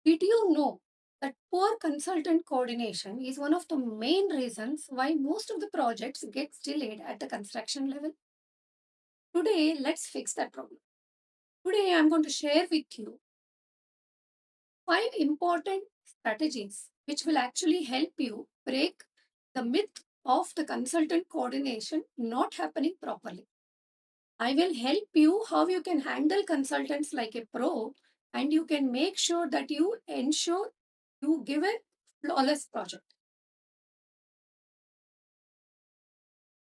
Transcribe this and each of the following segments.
Did you know that poor consultant coordination is one of the main reasons why most of the projects get delayed at the construction level? Today, let's fix that problem. Today, I'm going to share with you 5 important strategies which will actually help you break the myth of the consultant coordination not happening properly. I will help you how you can handle consultants like a pro, and you can make sure that you ensure you give a flawless project.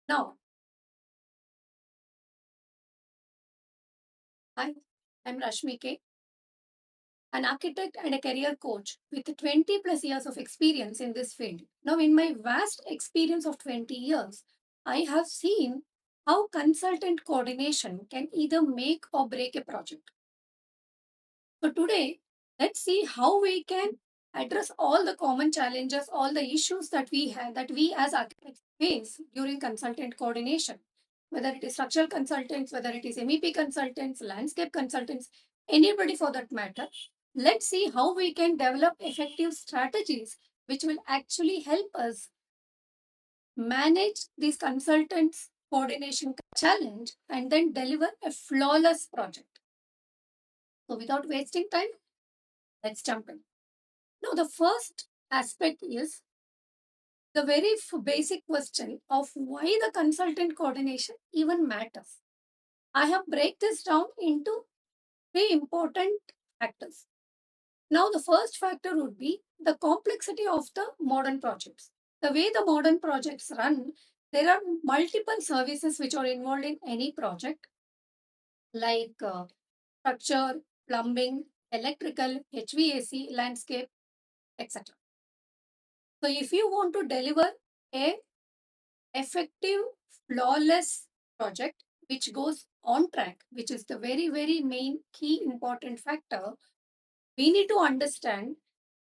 Now, hi, I'm Rashmi K, an architect and a career coach with 20 plus years of experience in this field. Now, in my vast experience of 20 years, I have seen how consultant coordination can either make or break a project. So, today, let's see how we can address all the common challenges, all the issues that we have, that we as architects face during consultant coordination, whether it is structural consultants, whether it is MEP consultants, landscape consultants, anybody for that matter. Let's see how we can develop effective strategies which will actually help us manage these consultants coordination challenge and then deliver a flawless project. So without wasting time, let's jump in. Now, the first aspect is the very basic question of why the consultant coordination even matters. I have break this down into 3 important factors. Now, the first factor would be the complexity of the modern projects. The way the modern projects run, there are multiple services which are involved in any project, like structure, plumbing, electrical, HVAC, landscape, etc. So, if you want to deliver a effective, flawless project which goes on track, which is the very, very main key important factor, we need to understand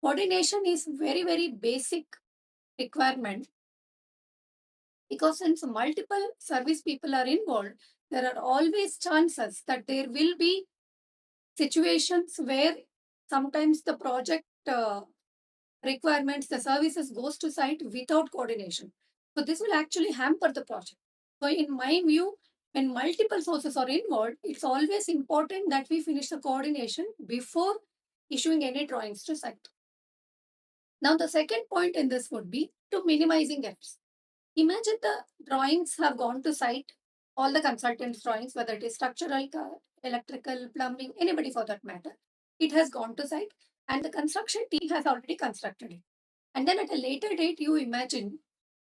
coordination is very, very basic requirement, because since multiple service people are involved, there are always chances that there will be situations where sometimes the project requirements, the services goes to site without coordination. So this will actually hamper the project. So in my view, when multiple sources are involved, it's always important that we finish the coordination before issuing any drawings to site. Now the second point in this would be to minimizing errors. Imagine the drawings have gone to site, all the consultants' drawings, whether it is structural, electrical, plumbing, anybody for that matter, it has gone to site and the construction team has already constructed it. And then at a later date, you imagine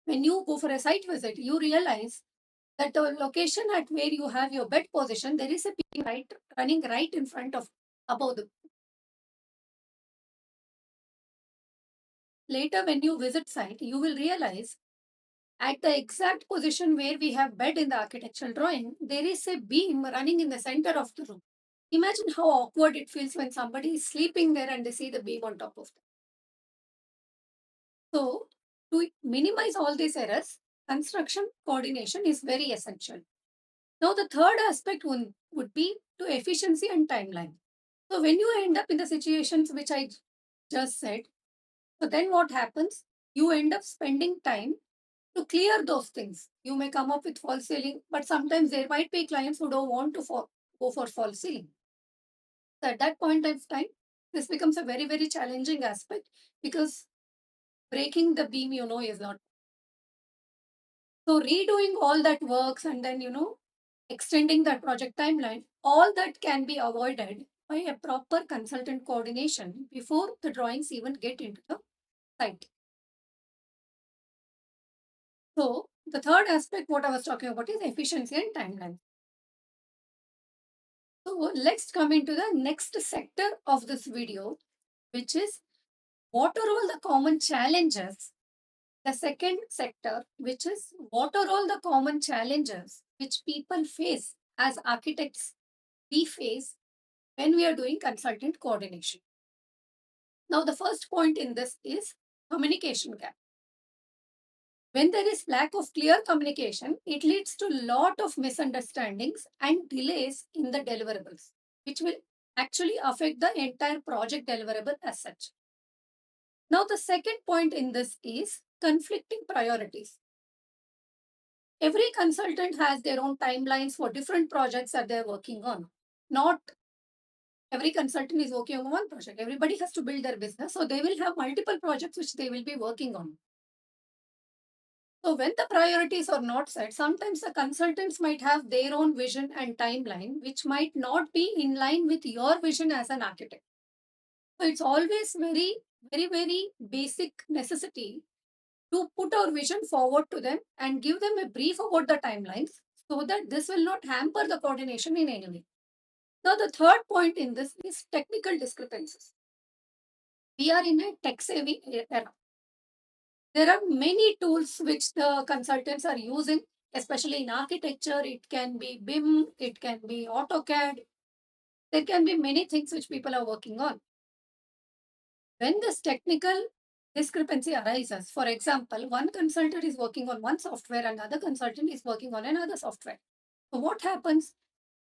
when you go for a site visit, you realize that the location at where you have your bed position, there is a beam right running right in front of above the. Later, when you visit site, you will realize at the exact position where we have bed in the architectural drawing, there is a beam running in the center of the room. Imagine how awkward it feels when somebody is sleeping there and they see the beam on top of them. So, to minimize all these errors, construction coordination is very essential. Now, the third aspect would be to efficiency and timeline. So, when you end up in the situations which I just said, so then what happens? You end up spending time to clear those things. You may come up with false ceiling, but sometimes there might be clients who don't want to go for false ceiling. So, at that point of time, this becomes a very, very challenging aspect because breaking the beam, is not. So, redoing all that works and then, extending that project timeline, all that can be avoided by a proper consultant coordination before the drawings even get into the site. So, the third aspect, what I was talking about, is efficiency and timeline. So, let's come into the next sector of this video, which is what are all the common challenges. The second sector, which is what are all the common challenges which people face as architects, we face when we are doing consultant coordination. Now, the first point in this is communication gap. When there is lack of clear communication, it leads to lot of misunderstandings and delays in the deliverables, which will actually affect the entire project deliverable as such. Now, the second point in this is conflicting priorities. Every consultant has their own timelines for different projects that they're working on. Not every consultant is working on one project. Everybody has to build their business. So they will have multiple projects which they will be working on. So when the priorities are not set, sometimes the consultants might have their own vision and timeline, which might not be in line with your vision as an architect. So it's always very basic necessity to put our vision forward to them and give them a brief about the timelines so that this will not hamper the coordination in any way. Now, the third point in this is technical discrepancies. We are in a tech savvy era. There are many tools which the consultants are using, especially in architecture. It can be BIM, it can be AutoCAD. There can be many things which people are working on. When this technical discrepancy arises, for example, one consultant is working on one software, another consultant is working on another software. So what happens?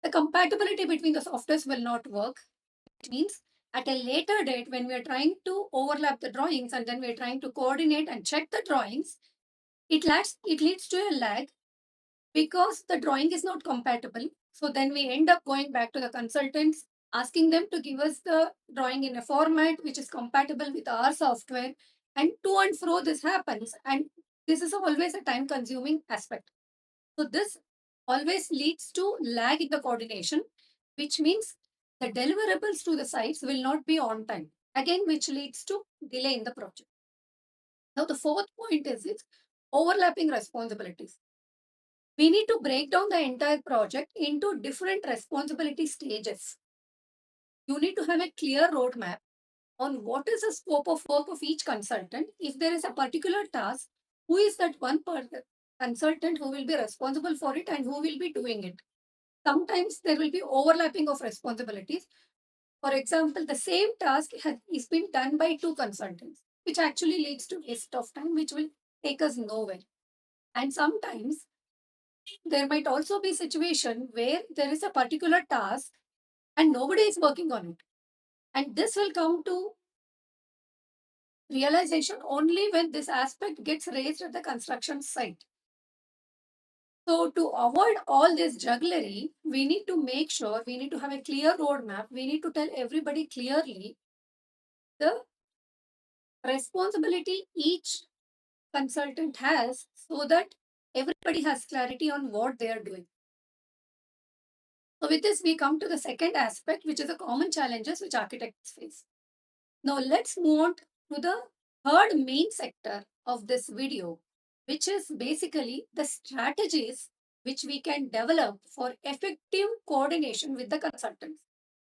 The compatibility between the softwares will not work. It means at a later date, when we are trying to overlap the drawings and then we are trying to coordinate and check the drawings, it leads to a lag because the drawing is not compatible. So then we end up going back to the consultants, asking them to give us the drawing in a format which is compatible with our software. And to and fro this happens. And this is always a time consuming aspect. So this always leads to lag in the coordination, which means the deliverables to the sites will not be on time. Again, which leads to delay in the project. Now, the fourth point is it's overlapping responsibilities. We need to break down the entire project into different responsibility stages. You need to have a clear roadmap on what is the scope of work of each consultant. If there is a particular task, who is that consultant who will be responsible for it and who will be doing it? Sometimes there will be overlapping of responsibilities. For example, the same task is being done by two consultants, which actually leads to waste of time, which will take us nowhere. And sometimes there might also be a situation where there is a particular task and nobody is working on it. And this will come to realization only when this aspect gets raised at the construction site. So to avoid all this jugglery, we need to make sure we need to have a clear roadmap. We need to tell everybody clearly the responsibility each consultant has so that everybody has clarity on what they are doing. So with this, we come to the second aspect, which is the common challenges which architects face. Now let's move on to the third main sector of this video, which is basically the strategies which we can develop for effective coordination with the consultants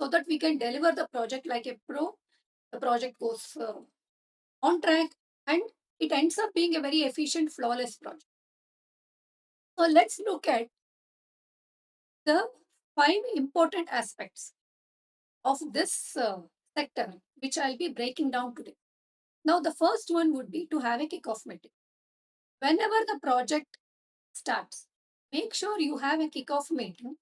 so that we can deliver the project like a pro. The project goes on track and it ends up being a very efficient, flawless project. So let's look at the five important aspects of this sector, which I'll be breaking down today. Now, the first one would be to have a kickoff meeting. Whenever the project starts, make sure you have a kickoff meeting,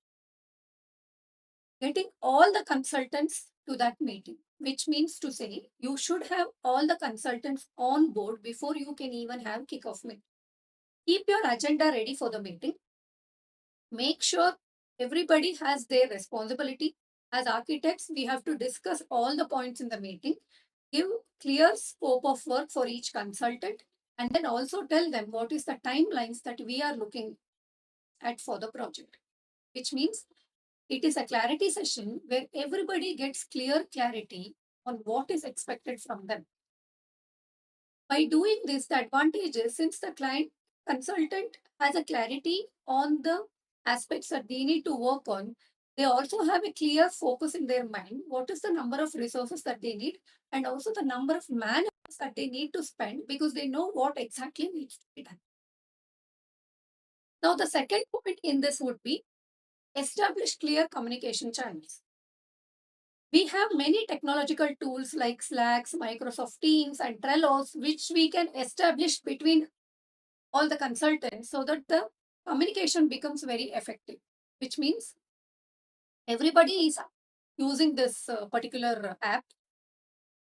getting all the consultants to that meeting, which means to say you should have all the consultants on board before you can even have kickoff meeting. Keep your agenda ready for the meeting. Make sure everybody has their responsibility. As architects, we have to discuss all the points in the meeting, give clear scope of work for each consultant, and then also tell them what is the timelines that we are looking at for the project, which means it is a clarity session where everybody gets clear clarity on what is expected from them. By doing this, the advantage is since the client consultant has a clarity on the aspects that they need to work on, they also have a clear focus in their mind. What is the number of resources that they need, and also the number of man hours that they need to spend because they know what exactly needs to be done. Now, the second point in this would be establish clear communication channels. We have many technological tools like Slacks, Microsoft Teams, and Trellos, which we can establish between all the consultants so that the communication becomes very effective, which means everybody is using this particular app.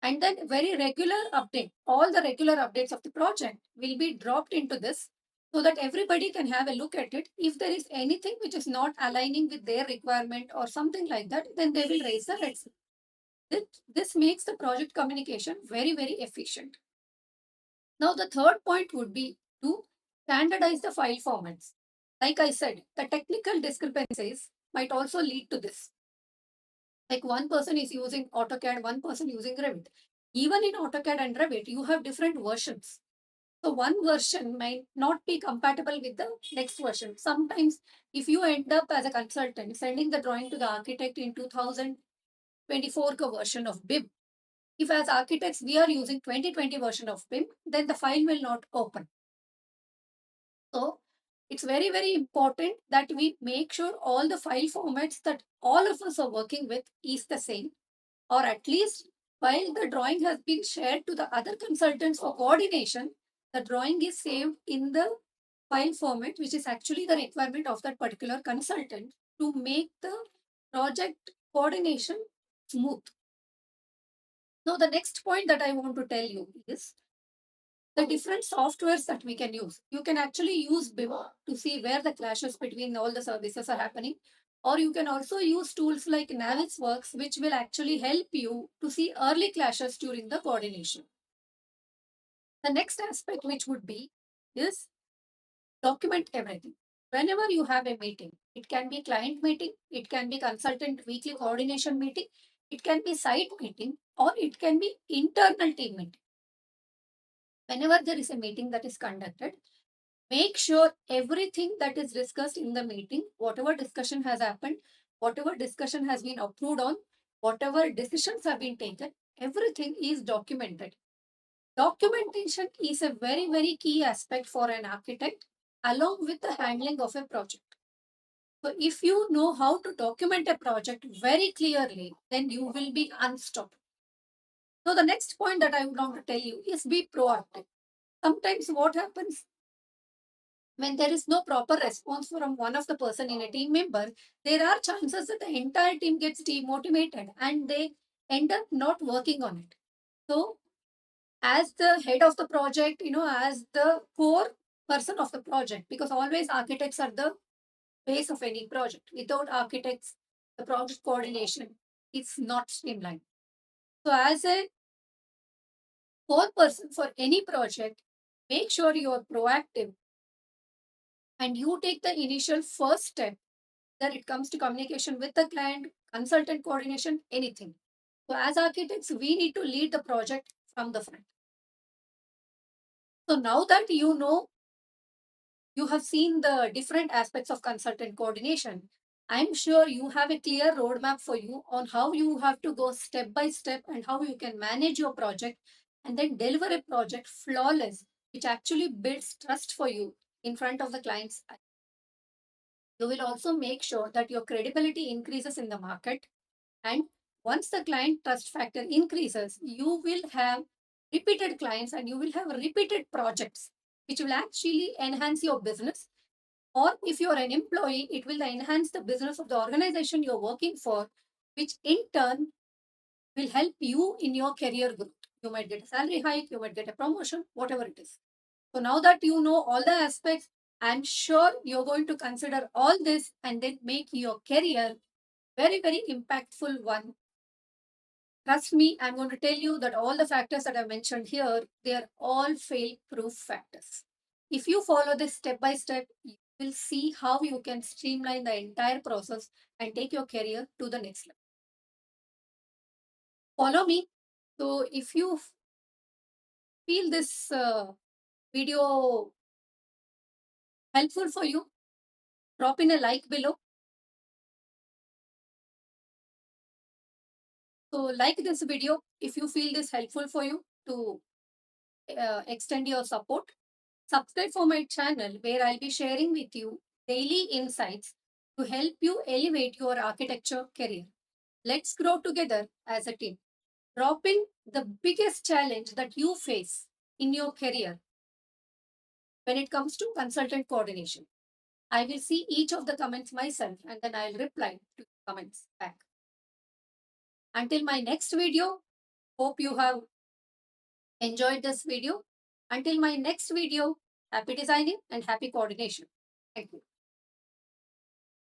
And then very regular update, all the regular updates of the project will be dropped into this so that everybody can have a look at it. If there is anything which is not aligning with their requirement or something like that, then they will raise the red flag. This makes the project communication very, very efficient. Now, the third point would be to standardize the file formats. Like I said, the technical discrepancies might also lead to this. Like one person is using AutoCAD, one person using Revit. Even in AutoCAD and Revit, you have different versions. So one version might not be compatible with the next version. Sometimes, if you end up as a consultant sending the drawing to the architect in 2024 version of BIM, if as architects we are using 2020 version of BIM, then the file will not open. So it's very, very important that we make sure all the file formats that all of us are working with is the same, or at least while the drawing has been shared to the other consultants for coordination, the drawing is saved in the file format, which is actually the requirement of that particular consultant to make the project coordination smooth. Now, the next point that I want to tell you is the different softwares that we can use. You can actually use BIM to see where the clashes between all the services are happening. Or you can also use tools like Navisworks, which will actually help you to see early clashes during the coordination. The next aspect, which would be, is document everything. Whenever you have a meeting, it can be client meeting, it can be consultant weekly coordination meeting, it can be site meeting, or it can be internal team meeting. Whenever there is a meeting that is conducted, make sure everything that is discussed in the meeting, whatever discussion has happened, whatever discussion has been approved on, whatever decisions have been taken, everything is documented. Documentation is a very, very key aspect for an architect along with the handling of a project. So if you know how to document a project very clearly, then you will be unstoppable. So the next point that I would want to tell you is be proactive. Sometimes what happens when there is no proper response from one of the person in a team member, there are chances that the entire team gets demotivated and they end up not working on it. So as the head of the project, as the core person of the project, because always architects are the base of any project. Without architects, the project coordination is not streamlined. So as a core person for any project, make sure you are proactive and you take the initial first step that it comes to communication with the client, consultant coordination, anything. So as architects, we need to lead the project from the front. So now that you have seen the different aspects of consultant coordination, I'm sure you have a clear roadmap for you on how you have to go step by step and how you can manage your project and then deliver a project flawless, which actually builds trust for you in front of the clients. You will also make sure that your credibility increases in the market. And once the client trust factor increases, you will have repeated clients and you will have repeated projects, which will actually enhance your business. Or if you're an employee, it will enhance the business of the organization you're working for, which in turn will help you in your career growth. You might get a salary hike, you might get a promotion, whatever it is. So now that you know all the aspects, I'm sure you're going to consider all this and then make your career very, very impactful one. Trust me, I'm going to tell you that all the factors that I mentioned here, they are all fail-proof factors. If you follow this step by step, you will see how you can streamline the entire process and take your career to the next level. Follow me. So if you feel this video helpful for you, drop in a like below. So like this video if you feel this helpful for you to extend your support. Subscribe for my channel where I'll be sharing with you daily insights to help you elevate your architecture career. Let's grow together as a team. Drop in the biggest challenge that you face in your career when it comes to consultant coordination. I will see each of the comments myself and then I'll reply to the comments back. Until my next video, hope you have enjoyed this video. Until my next video, happy designing and happy coordination. Thank you.